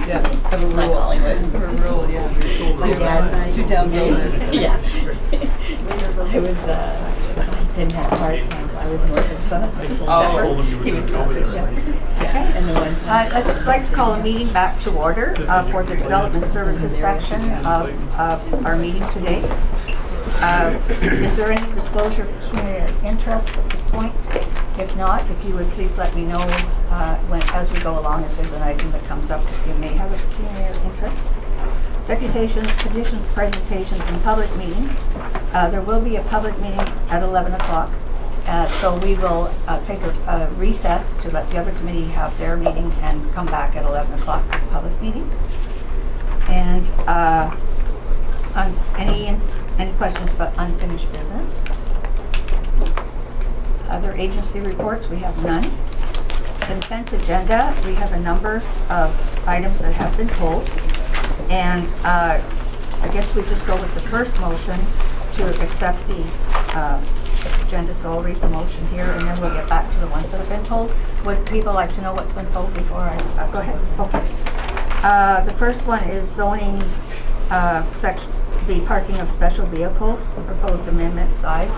Yeah, have a rule. Hollywood. Have a rule, yeah. Two towns over. Yeah. I was, didn't have cards, so I was north of He was south of Shepherd. Okay. And then one time. I'd like to call a meeting back to order for the Development Services section of our meeting today. Is there any disclosure of pecuniary interest at this point? If not, if you would please let me know as we go along if there's an item that comes up that you may have a pecuniary interest. Deputations, petitions, presentations, and public meetings. There will be a public meeting at 11 o'clock. So we will take a recess to let the other committee have their meeting and come back at 11 o'clock for the public meeting. And any questions about unfinished business? Other agency reports, we have none. Consent agenda, we have a number of items that have been pulled. And I guess we just go with the first motion to accept the agenda, so I'll read the motion here and then we'll get back to the ones that have been pulled. Would people like to know what's been pulled before I go ahead? Okay. The first one is zoning section, the parking of special vehicles, the proposed amendment size.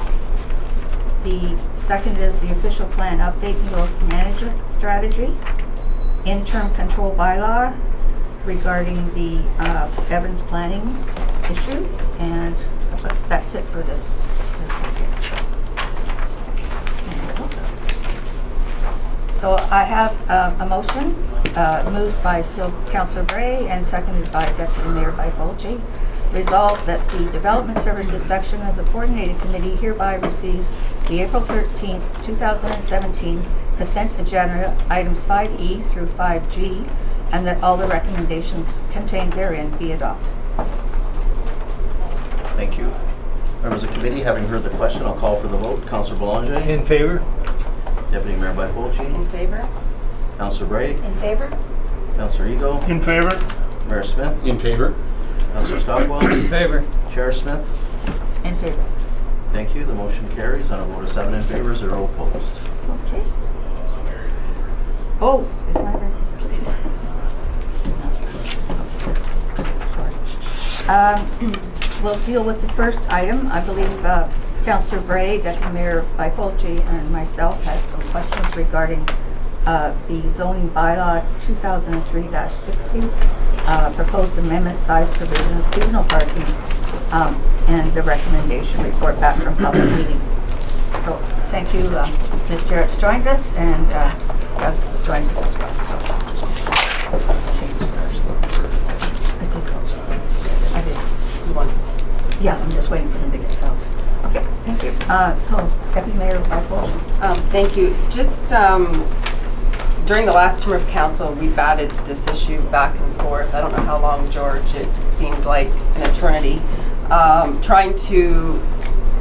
The second is the official plan update and growth management strategy. Interim control bylaw regarding the Evans planning issue, and that's it for this weekend. So I have a motion moved by Councillor Bray and seconded by Deputy Mayor Byfolchi. Resolved that the Development Services section of the Coordinated Committee hereby receives the April 13th, 2017 consent agenda items 5E through 5G, and that all the recommendations contained therein be adopted. Thank you. Members of the committee, having heard the question, I'll call for the vote. Councillor Boulanger? In favor. Deputy Mayor Byfolchi? In favor? Councillor Bray? In favor? Councillor Ego? In favor. Mayor Smith? In favor. Councillor Stockwell? In favor. Chair Smith? In favor. Thank you. The motion carries on a vote of 7 in favor, 0 opposed. Okay. Oh, is my record? We'll deal with the first item. I believe Councillor Bray, Deputy Mayor Byfolchi, and myself had some questions regarding the zoning bylaw 2003-60, proposed amendment size provision of seasonal parking, and the recommendation report back from public meeting. So thank you. Ms. Jarrett's joined us, and Doug's joined us as well. I did. You want to say? Yeah, I'm just waiting for them to get settled. Okay, thank you. So Deputy Mayor Byfolchi. Thank you. Just during the last term of council, we batted this issue back and forth. I don't know how long, George. It seemed like an eternity. Trying to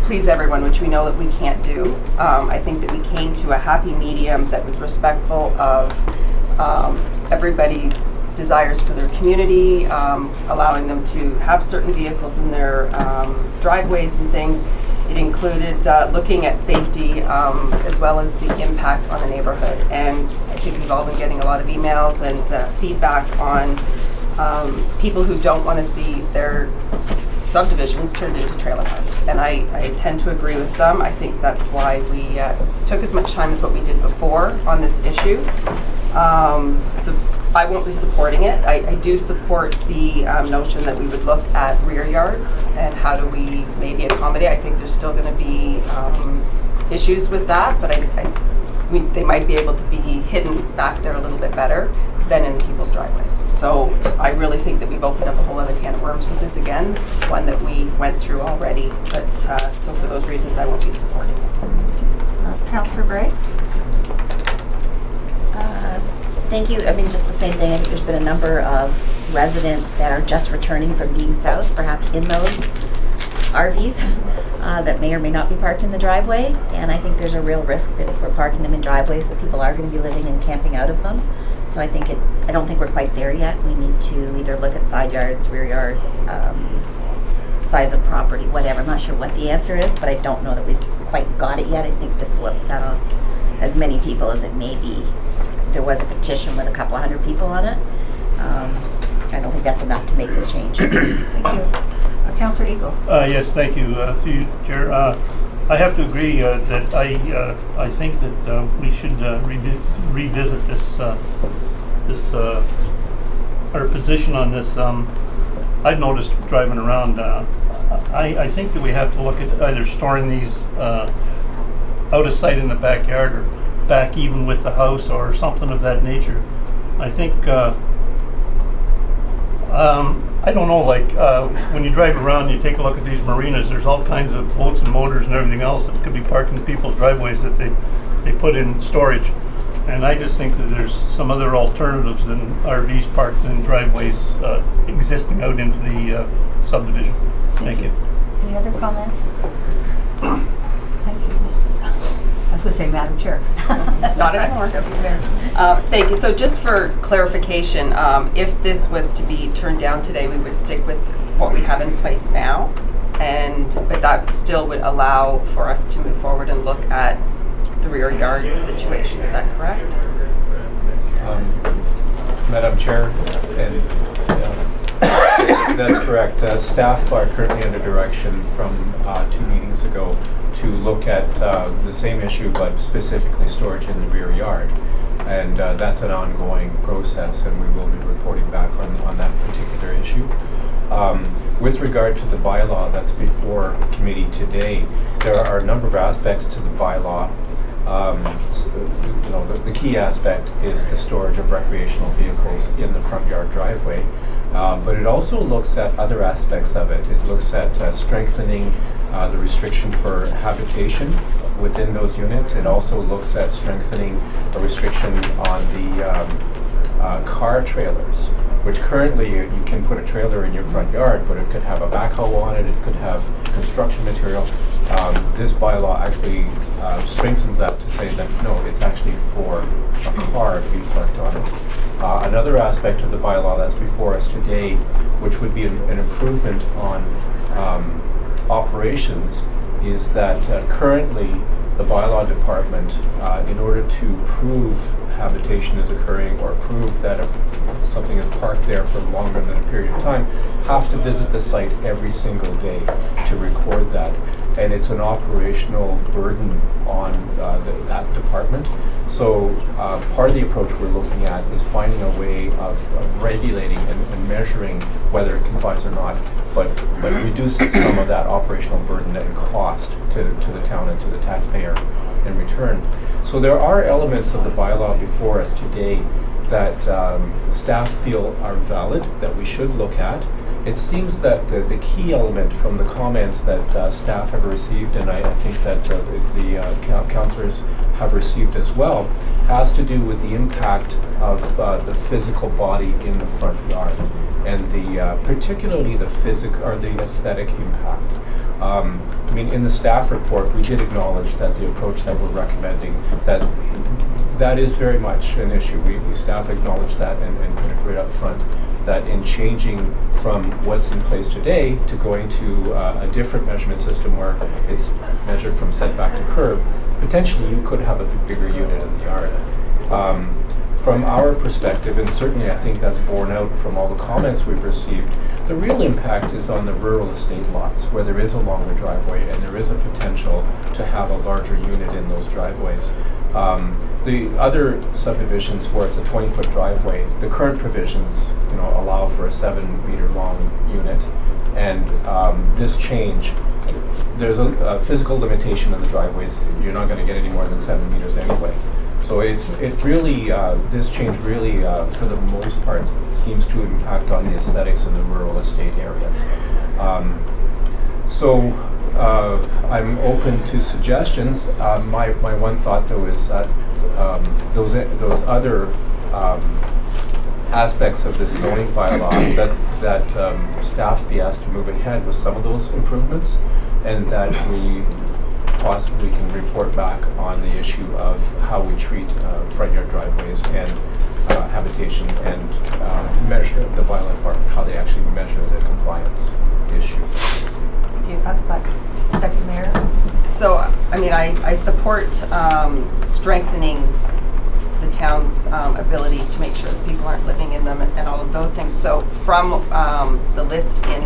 please everyone, which we know that we can't do. I think that we came to a happy medium that was respectful of everybody's desires for their community, allowing them to have certain vehicles in their driveways and things. It included looking at safety as well as the impact on the neighborhood. And I think we've all been getting a lot of emails and feedback on people who don't want to see their subdivisions turned into trailer parks. And I tend to agree with them. I think that's why we took as much time as what we did before on this issue. So I won't be supporting it. I do support the notion that we would look at rear yards and how do we maybe accommodate. I think there's still going to be issues with that, but they might be able to be hidden back there a little bit better than in people's driveways. So I really think that we've opened up a whole other can of worms with this again. It's one that we went through already, but so for those reasons I won't be supporting it. Councillor Bray? Thank you. I mean, just the same thing. I think there's been a number of residents that are just returning from being south, perhaps in those RVs that may or may not be parked in the driveway. And I think there's a real risk that if we're parking them in driveways, that people are going to be living and camping out of them. So I don't think we're quite there yet. We need to either look at side yards, rear yards, size of property, whatever. I'm not sure what the answer is, but I don't know that we've quite got it yet. I think this will upset as many people as it may be there was a petition with a couple of hundred people on it. I don't think that's enough to make this change. Thank you. Councillor Eagle. Yes, thank you. To you, Chair. I have to agree that I think that we should revisit this our position on this. I've noticed driving around. I think that we have to look at either storing these out of sight in the backyard or back even with the house or something of that nature. I think. I don't know, like when you drive around, you take a look at these marinas, there's all kinds of boats and motors and everything else that could be parked in people's driveways that they put in storage. And I just think that there's some other alternatives than RVs parked in driveways existing out into the subdivision. Thank you. Any other comments? Thank you. I was going to say, Madam Chair. Not anymore. Thank you. So just for clarification, if this was to be turned down today, we would stick with what we have in place now, but that still would allow for us to move forward and look at the rear yard situation. Is that correct? Madam Chair, and that's correct. Staff are currently under direction from 2 meetings ago to look at the same issue, but specifically storage in the rear yard. And that's an ongoing process, and we will be reporting back on that particular issue. With regard to the bylaw that's before committee today, there are a number of aspects to the bylaw. The key aspect is the storage of recreational vehicles in the front yard driveway. But it also looks at other aspects of it. It looks at strengthening the restriction for habitation within those units. It also looks at strengthening a restriction on the car trailers, which currently you can put a trailer in your front yard, but it could have a backhoe on it, it could have construction material. This bylaw actually strengthens that to say that no, it's actually for a car to be parked on it. Another aspect of the bylaw that's before us today, which would be an improvement on operations, is that currently the bylaw department, in order to prove habitation is occurring or prove that something is parked there for longer than a period of time, have to visit the site every single day to record that. And it's an operational burden on that department. So part of the approach we're looking at is finding a way of regulating and measuring whether it complies or not, but reduces some of that operational burden and cost to the town and to the taxpayer in return. So there are elements of the bylaw before us today that staff feel are valid, that we should look at. It seems that the key element from the comments that staff have received, and I think that the councillors have received as well, has to do with the impact of the physical body in the front yard, and particularly the physical or the aesthetic impact. I mean, in the staff report, we did acknowledge that the approach that we're recommending, that is very much an issue. We staff acknowledge that and put it right up front, that in changing from what's in place today to going to a different measurement system where it's measured from setback to curb, potentially you could have a bigger unit in the yard. From our perspective, and certainly I think that's borne out from all the comments we've received, the real impact is on the rural estate lots where there is a longer driveway and there is a potential to have a larger unit in those driveways. The other subdivisions where it's a 20-foot driveway, the current provisions, allow for a 7-meter long unit, and this change, there's a physical limitation in the driveways. You're not going to get any more than 7 meters anyway. So it really, this change really, for the most part, seems to impact on the aesthetics in the rural estate areas. I'm open to suggestions. My one thought, though, is that those other aspects of this zoning bylaw, that staff be asked to move ahead with some of those improvements, and that we possibly can report back on the issue of how we treat front yard driveways and habitation, and measure the bylaw department, how they actually measure the compliance issue. Deputy Mayor? So, I mean, I support strengthening the town's ability to make sure that people aren't living in them and all of those things. So from the list in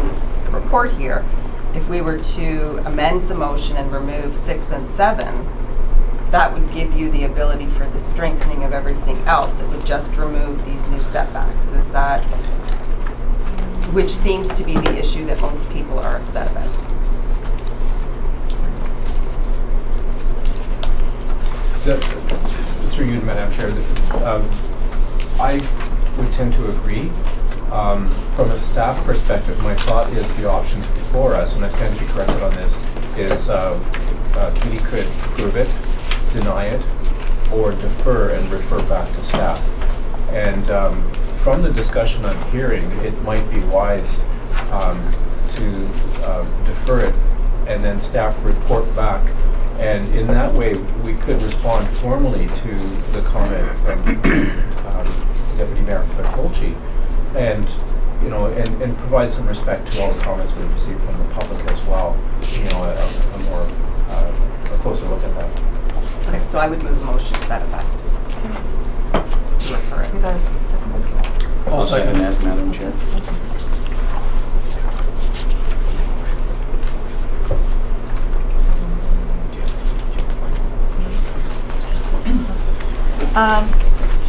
the report here, if we were to amend the motion and remove 6 and 7, that would give you the ability for the strengthening of everything else. It would just remove these new setbacks. Is that, which seems to be the issue that most people are upset about. Through you, Madam Chair, I would tend to agree. From a staff perspective, my thought is the options before us, and I stand to be corrected on this, is committee could approve it, deny it, or defer and refer back to staff. And from the discussion I'm hearing, it might be wise to defer it and then staff report back. And in that way, we could respond formally to the comment from Deputy Mayor Fulci, and and provide some respect to all the comments we've received from the public as well. A closer look at that. Okay, so I would move the motion to that effect. To refer it. You guys second? I'll second that, Madam Chair.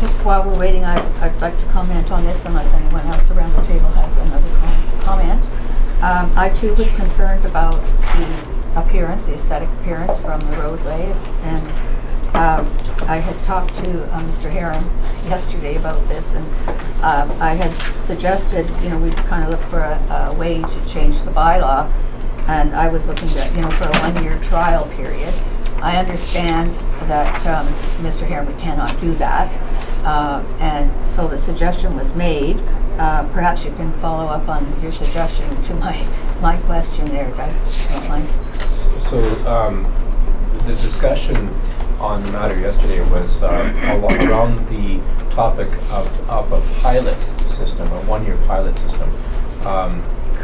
Just while we're waiting, I'd like to comment on this unless anyone else around the table has another comment. I too was concerned about the appearance, the aesthetic appearance from the roadway, and I had talked to Mr. Heron yesterday about this, and I had suggested, we'd kind of look for a way to change the bylaw, and I was looking at, for a 1-year trial period. I understand that Mr. Heron, we cannot do that, and so the suggestion was made. Perhaps you can follow up on your suggestion to my question there, if you don't mind. So the discussion on the matter yesterday was around the topic of a pilot system, a 1-year pilot system.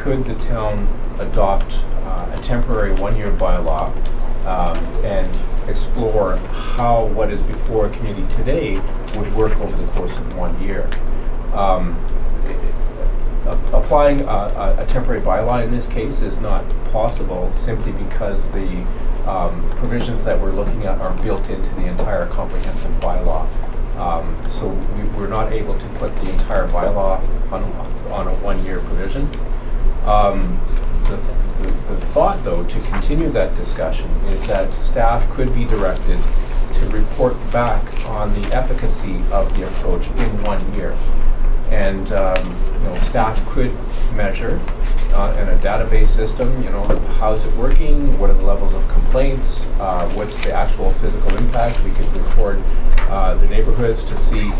Could the town adopt a temporary 1-year bylaw and explore how what is before a committee today would work over the course of 1 year? Applying a temporary bylaw in this case is not possible simply because the provisions that we're looking at are built into the entire comprehensive bylaw. So we're not able to put the entire bylaw on a 1-year provision. The thought, though, to continue that discussion is that staff could be directed to report back on the efficacy of the approach in 1 year. And staff could measure in a database system, how's it working, what are the levels of complaints, what's the actual physical impact. We could record the neighborhoods to see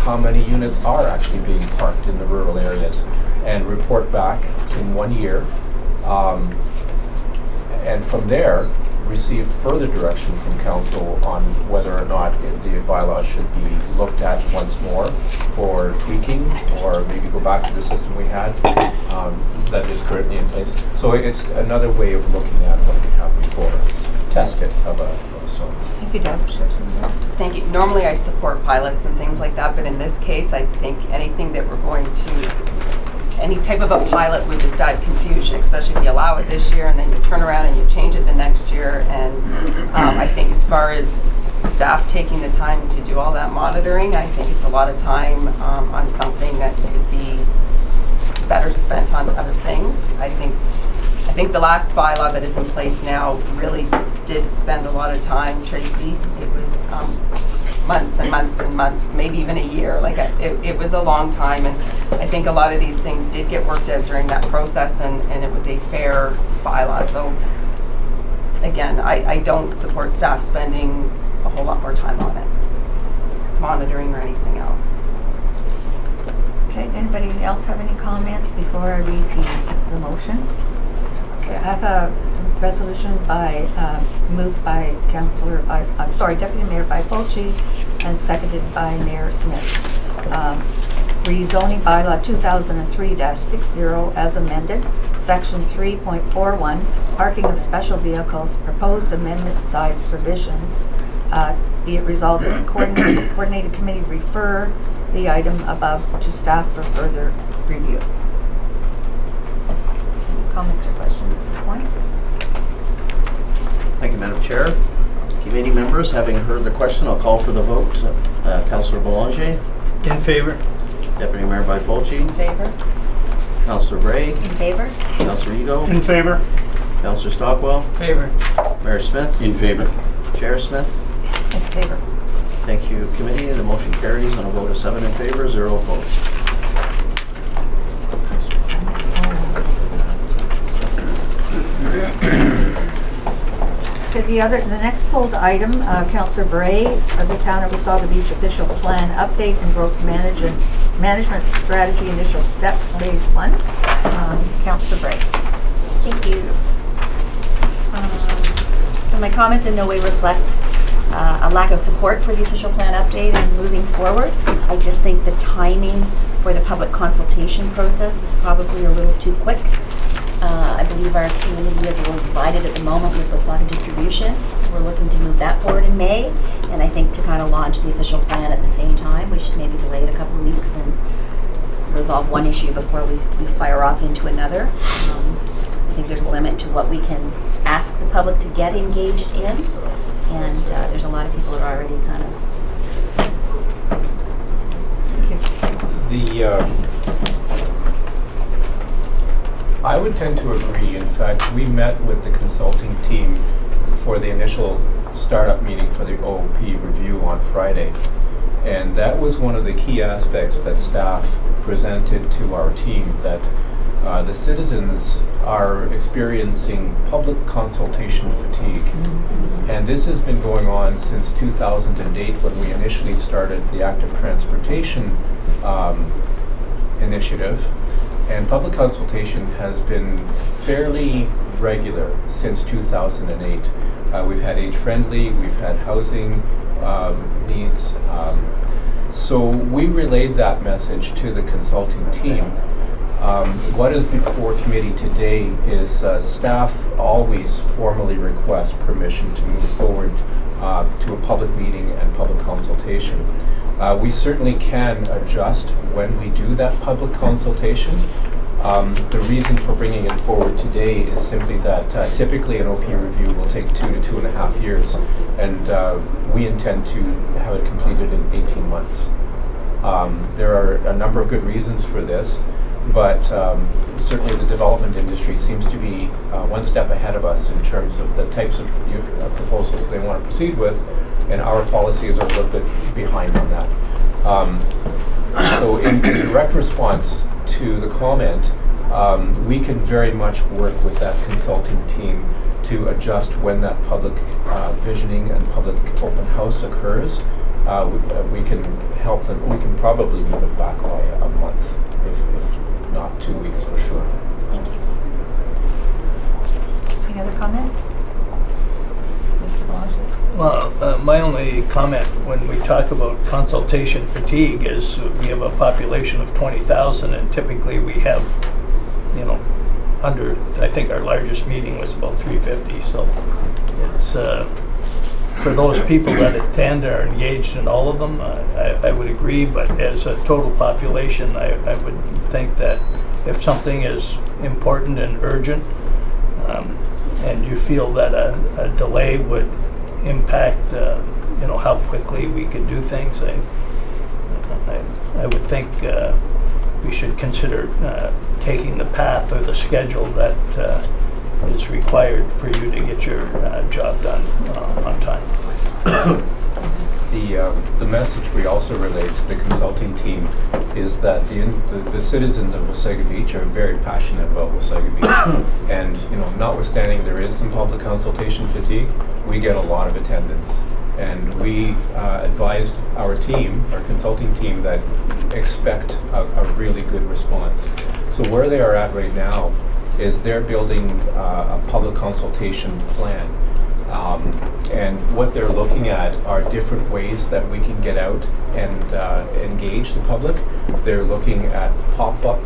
how many units are actually being parked in the rural areas, and report back in 1 year. And from there, received further direction from council on whether or not the bylaw should be looked at once more for tweaking, or maybe go back to the system we had that is currently in place. So it's another way of looking at what we have before us. Test it of a sort. Thank you, Deb. Thank you. Normally I support pilots and things like that, but in this case, I think anything that we're going to, any type of a pilot would just add confusion, especially if you allow it this year and then you turn around and you change it the next year. And I think as far as staff taking the time to do all that monitoring, I think it's a lot of time on something that could be better spent on other things. I think the last bylaw that is in place now really did spend a lot of time, Tracy. It was months and months and months, maybe even a year. It was a long time, and I think a lot of these things did get worked out during that process, and it was a fair bylaw. So again, I don't support staff spending a whole lot more time on it, monitoring or anything else. Okay, anybody else have any comments before I read the motion? Okay, I have a resolution moved by Deputy Mayor by Fulci and seconded by Mayor Smith. Rezoning bylaw 2003-60 as amended, section 3.41, parking of special vehicles, proposed amendment size provisions Be it resolved that the coordinated committee refer the item above to staff for further review. Any comments or questions at this point? Thank you, Madam Chair. Committee members, having heard the question, I'll call for the vote. Councillor Boulanger, In favor? Deputy Mayor Byfolchi, In favor? Councillor Bray, In favor? Councillor Ego, In favor? Councillor Stockwell, Favor. Mayor Smith. In favor. Chair Smith. In favor. Thank you, committee. The motion carries on a vote of 7 in favor, 0 opposed. Okay, the next pulled item, Councillor Bray, of the Town of Wasaga Beach Official Plan Update and Growth Management Strategy Initial Step Phase 1. Councillor Bray. Thank you. So my comments in no way reflect a lack of support for the official plan update and moving forward. I just think the timing for the public consultation process is probably a little too quick. I believe our community is a little divided at the moment with Wasaga distribution. We're looking to move that forward in May, and I think to kind of launch the official plan at the same time, we should maybe delay it a couple of weeks and resolve one issue before we fire off into another. I think there's a limit to what we can ask the public to get engaged in, and there's a lot of people that are already kind of... I would tend to agree. In fact, we met with the consulting team for the initial startup meeting for the OOP review on Friday. And that was one of the key aspects that staff presented to our team, that the citizens are experiencing public consultation fatigue. And this has been going on since 2008 when we initially started the active transportation initiative. And public consultation has been fairly regular since 2008. We've had age-friendly, we've had housing needs. So we relayed that message to the consulting team. What is before committee today is staff always formally request permission to move forward to a public meeting and public consultation. We certainly can adjust when we do that public consultation. The reason for bringing it forward today is simply that typically an OP review will take 2 to 2.5 years, and we intend to have it completed in 18 months. There are a number of good reasons for this, but certainly the development industry seems to be one step ahead of us in terms of the types of proposals they want to proceed with, and our policies are a little bit behind on that. So in direct response to the comment, we can very much work with that consulting team to adjust when that public visioning and public open house occurs. We can help them. We can probably move it back by a month, if not 2 weeks for sure. Thank you. Any other comments? Mr. Blanchard? Well, my only comment when we talk about consultation fatigue is we have a population of 20,000, and typically we have, under, I think our largest meeting was about 350, so it's, for those people that attend are engaged in all of them, I would agree, but as a total population, I would think that if something is important and urgent, and you feel that a delay would impact, how quickly we could do things, I would think we should consider taking the path or the schedule that is required for you to get your job done on time. The message we also relate to the consulting team is that the citizens of Wasaga Beach are very passionate about Wasaga Beach, and notwithstanding there is some public consultation fatigue, we get a lot of attendance, and we advised our team, our consulting team, that expect a really good response. So where they are at right now is they're building a public consultation plan. And what they're looking at are different ways that we can get out and engage the public. They're looking at pop-up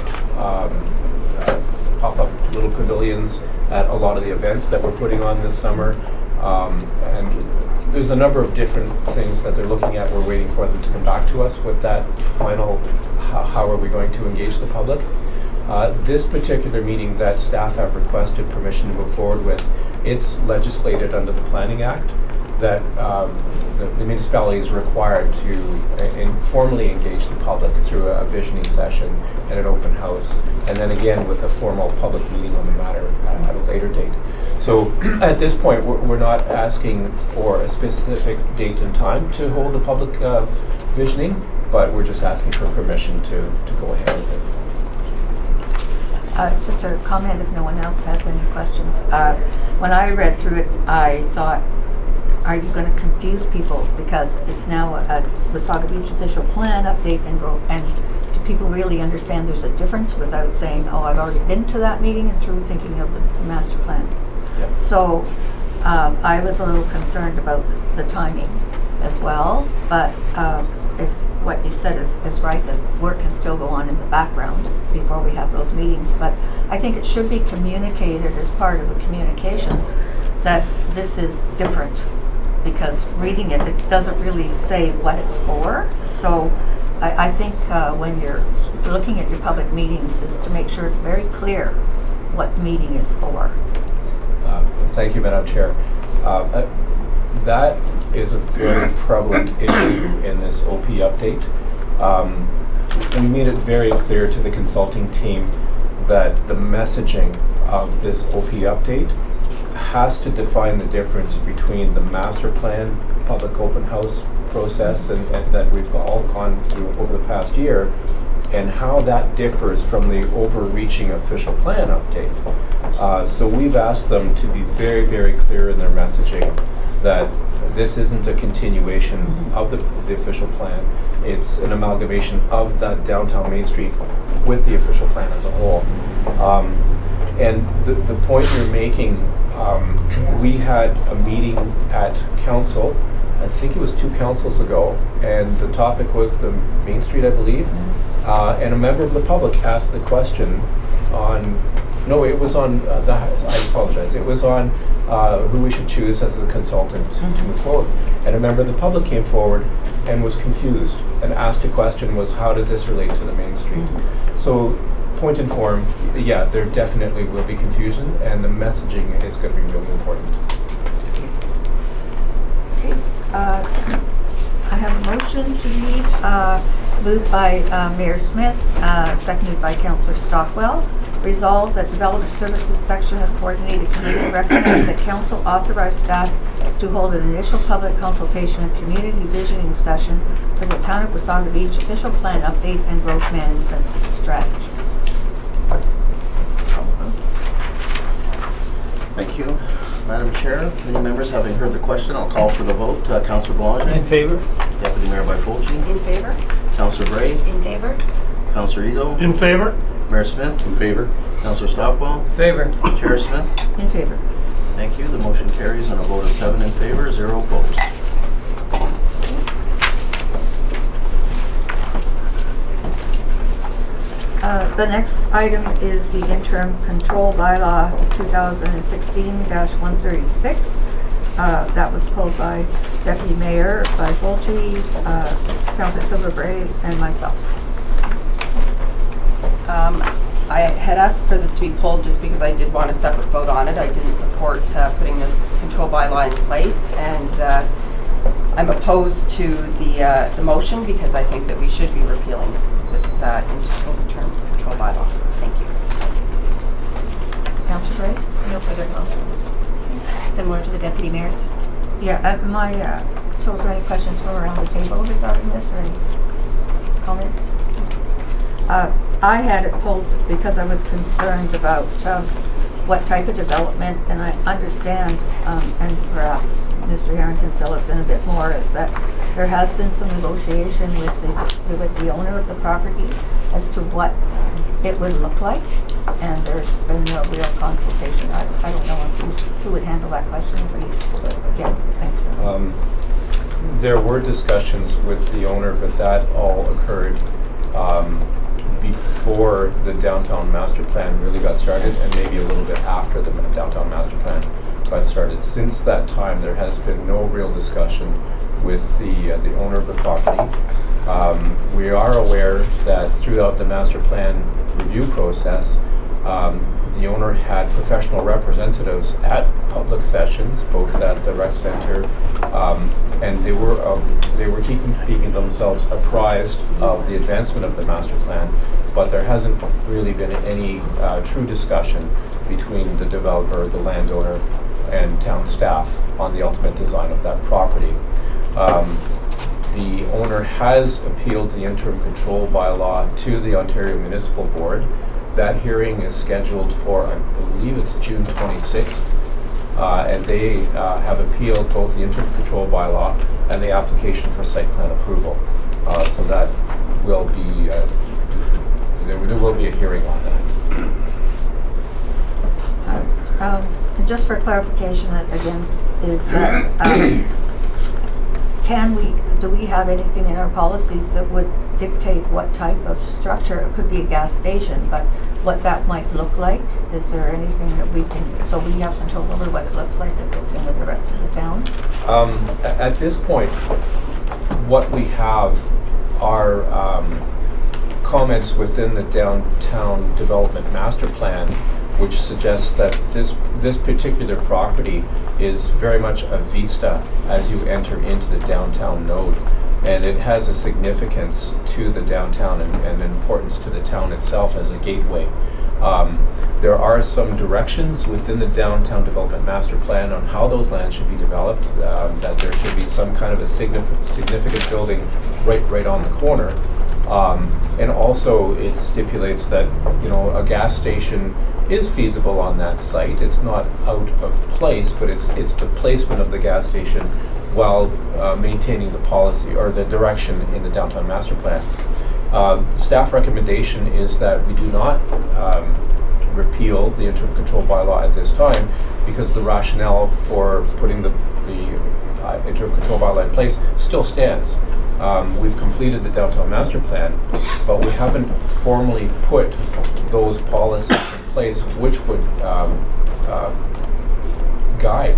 little pavilions at a lot of the events that we're putting on this summer, and there's a number of different things that they're looking at. We're waiting for them to come back to us with that final, how are we going to engage the public. This particular meeting that staff have requested permission to move forward with, it's legislated under the Planning Act that the municipality is required to informally engage the public through a visioning session and an open house, and then again with a formal public meeting on the matter at a later date. So at this point, we're not asking for a specific date and time to hold the public visioning, but we're just asking for permission to go ahead with it. Just a comment if no one else has any questions. When I read through it, I thought, are you going to confuse people? Because it's now a Wasaga Beach official plan update and do people really understand there's a difference without saying, oh, I've already been to that meeting and through thinking of the master plan? Yep. So I was a little concerned about the timing as well, but if what you said is right, that work can still go on in the background before we have those meetings. But I think it should be communicated as part of the communications that this is different, because reading it, it doesn't really say what it's for. So I think when you're looking at your public meetings is to make sure it's very clear what the meeting is for. Thank you, Madam Chair. That is a very prevalent issue in this OP update. We made it very clear to the consulting team that the messaging of this OP update has to define the difference between the master plan public open house process and that we've all gone through over the past year, and how that differs from the overreaching official plan update. So we've asked them to be very, very clear in their messaging that this isn't a continuation of the official plan. It's an amalgamation of that downtown Main Street with the official plan as a whole. And the point you're making, we had a meeting at council, I think it was 2 councils ago, and the topic was the Main Street, I believe. And a member of the public asked the question on, no, it was on, I apologize, it was on who we should choose as a consultant to move forward. And a member of the public came forward and was confused and asked a question was, how does this relate to the Main Street? So, point in form, yeah, there definitely will be confusion, and the messaging is going to be really important. Okay. I have a motion to leave, moved by Mayor Smith, seconded by Councillor Stockwell. Resolved that Development Services Section of Coordinated Committee recommends that Council authorize staff to hold an initial public consultation and community visioning session for the Town of Wasaga Beach official plan update and growth management strategy. Thank you. Madam Chair, many members having heard the question, I'll call for the vote. Councillor Boulanger? In favor? Deputy Mayor Byfolchi? In favor? Councillor Bray? In favor? Councillor Ito? In favor? Mayor Smith? In favor. Councillor Stockwell? Favor. Chair Smith? In favor. Thank you. The motion carries on a vote of 7 in favor, 0 opposed. The next item is the interim control bylaw 2016-136. That was pulled by Deputy Mayor Byfolchi, Councillor Silverbray, and myself. I had asked for this to be pulled just because I did want a separate vote on it. I didn't support putting this control bylaw in place, and I'm opposed to the motion because I think that we should be repealing this interim control bylaw. Thank you. Councillor Bray? No further comments. Similar to the deputy mayor's. Yeah, so is there any questions from around the table regarding this, or any comments? I had it pulled because I was concerned about what type of development, and I understand, and perhaps Mr. Heron can fill us in a bit more, is that there has been some negotiation with the owner of the property as to what it would look like, and there's been no real consultation. I don't know who would handle that question for you, but again, thanks. There were discussions with the owner, but that all occurred before the downtown master plan really got started, and maybe a little bit after the downtown master plan got started. Since that time, there has been no real discussion with the owner of the property. We are aware that throughout the master plan review process, the owner had professional representatives at public sessions, both at the rec center, and they were keeping themselves apprised of the advancement of the master plan, but there hasn't really been any true discussion between the developer, the landowner, and town staff on the ultimate design of that property. The owner has appealed the interim control bylaw to the Ontario Municipal Board. That hearing is scheduled for, I believe it's June 26th, and they have appealed both the interim control bylaw and the application for site plan approval. So that will be, there will be a hearing on that. And just for clarification, again, is that do we have anything in our policies that would dictate what type of structure? It could be a gas station, but what that might look like? Is there anything that we can, so we have control over what it looks like that fits in with the rest of the town? At this point, what we have are comments within the downtown development master plan, which suggests that this particular property is very much a vista as you enter into the downtown node. And it has a significance to the downtown and importance to the town itself as a gateway. There are some directions within the downtown development master plan on how those lands should be developed, that there should be some kind of a significant building right on the corner. And also it stipulates that, a gas station is feasible on that site. It's not out of place, but it's the placement of the gas station while maintaining the policy or the direction in the downtown master plan. Staff recommendation is that we do not repeal the interim control bylaw at this time, because the rationale for putting the interim control bylaw in place still stands. We've completed the downtown master plan, but we haven't formally put those policies in place which would guide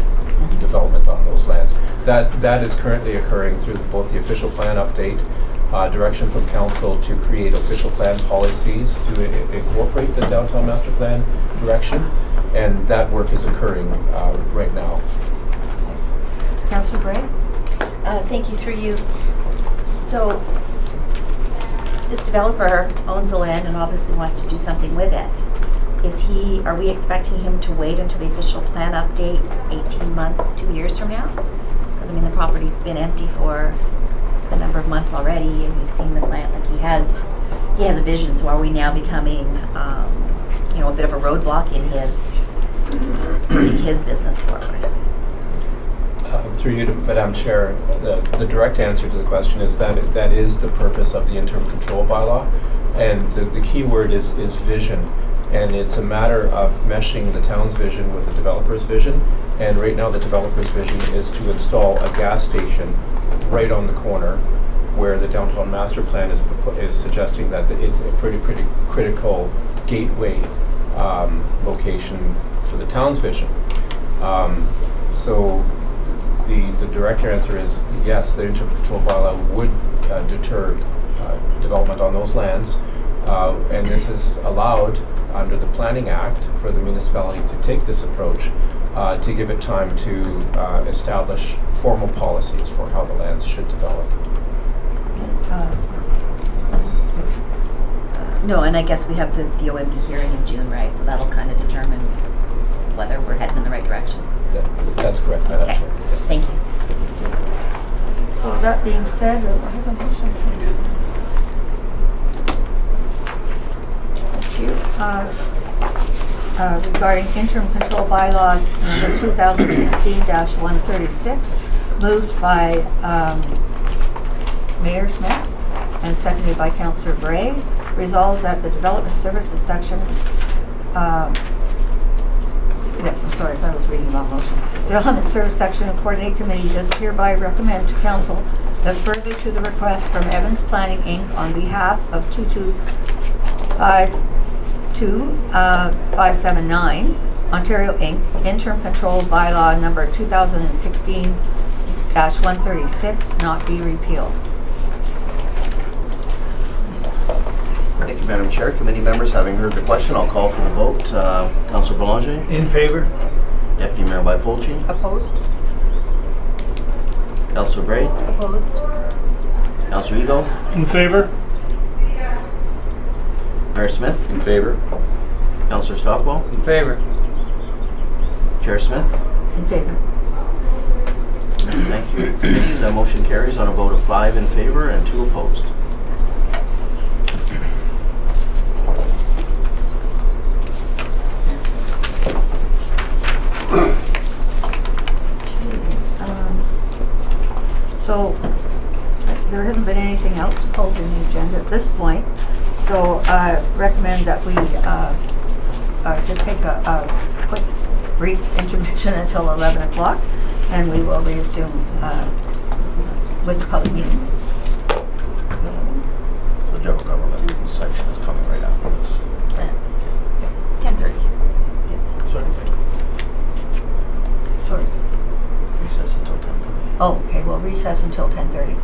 development on those lands. That is currently occurring through both the official plan update, direction from council to create official plan policies to incorporate the downtown master plan direction, and that work is occurring right now. Councillor Bray? Thank you, through you. So this developer owns the land and obviously wants to do something with it. Are we expecting him to wait until the official plan update 18 months, 2 years from now? Because the property's been empty for a number of months already, and we've seen the plant, like he has a vision. So are we now becoming, a bit of a roadblock in his business forward? Through you to Madam Chair, the direct answer to the question is that is the purpose of the interim control bylaw, and the key word is vision, and it's a matter of meshing the town's vision with the developer's vision. And right now the developer's vision is to install a gas station right on the corner, where the downtown master plan is suggesting that it's a pretty critical gateway location for the town's vision. So the direct answer is yes, the interim control bylaw would deter development on those lands, and this is allowed under the Planning Act for the municipality to take this approach, to give it time to establish formal policies for how the lands should develop. No, and I guess we have the OMB hearing in June, right? So that'll kind of determine whether we're heading in the right direction. That's correct, Madam Okay, Chair. thank you. So that being said, I have a motion. Thank you. Regarding interim control bylaw number 2016-136, moved by Mayor Smith and seconded by Councillor Bray, resolves that the Development Services section, yes, I'm sorry, I thought I was reading the wrong motion. Development Service Section and Coordinate Committee does hereby recommend to Council that further to the request from Evans Planning Inc. on behalf of 2252-579 Ontario Inc., interim control bylaw number 2016-136 not be repealed. Thank you, Madam Chair. Committee members, having heard the question, I'll call for the vote. Councillor Boulanger? In favor? Deputy Mayor Byfolchi? Opposed? Councillor Gray? Opposed? Councillor Eagle? In favor? Mayor Smith? In favor? Councillor Stockwell? In favor. Chair Smith? In favor. Thank you. Committee, the motion carries on a vote of 5 in favor and 2 opposed. So there hasn't been anything else pulled in the agenda at this point. So I recommend that we just take a quick, brief intermission until 11 o'clock, and we will resume with the public meeting. The general government section is coming right after this. 10:30. So Sorry. recess until 10:30. Oh, okay, we'll recess until 10:30.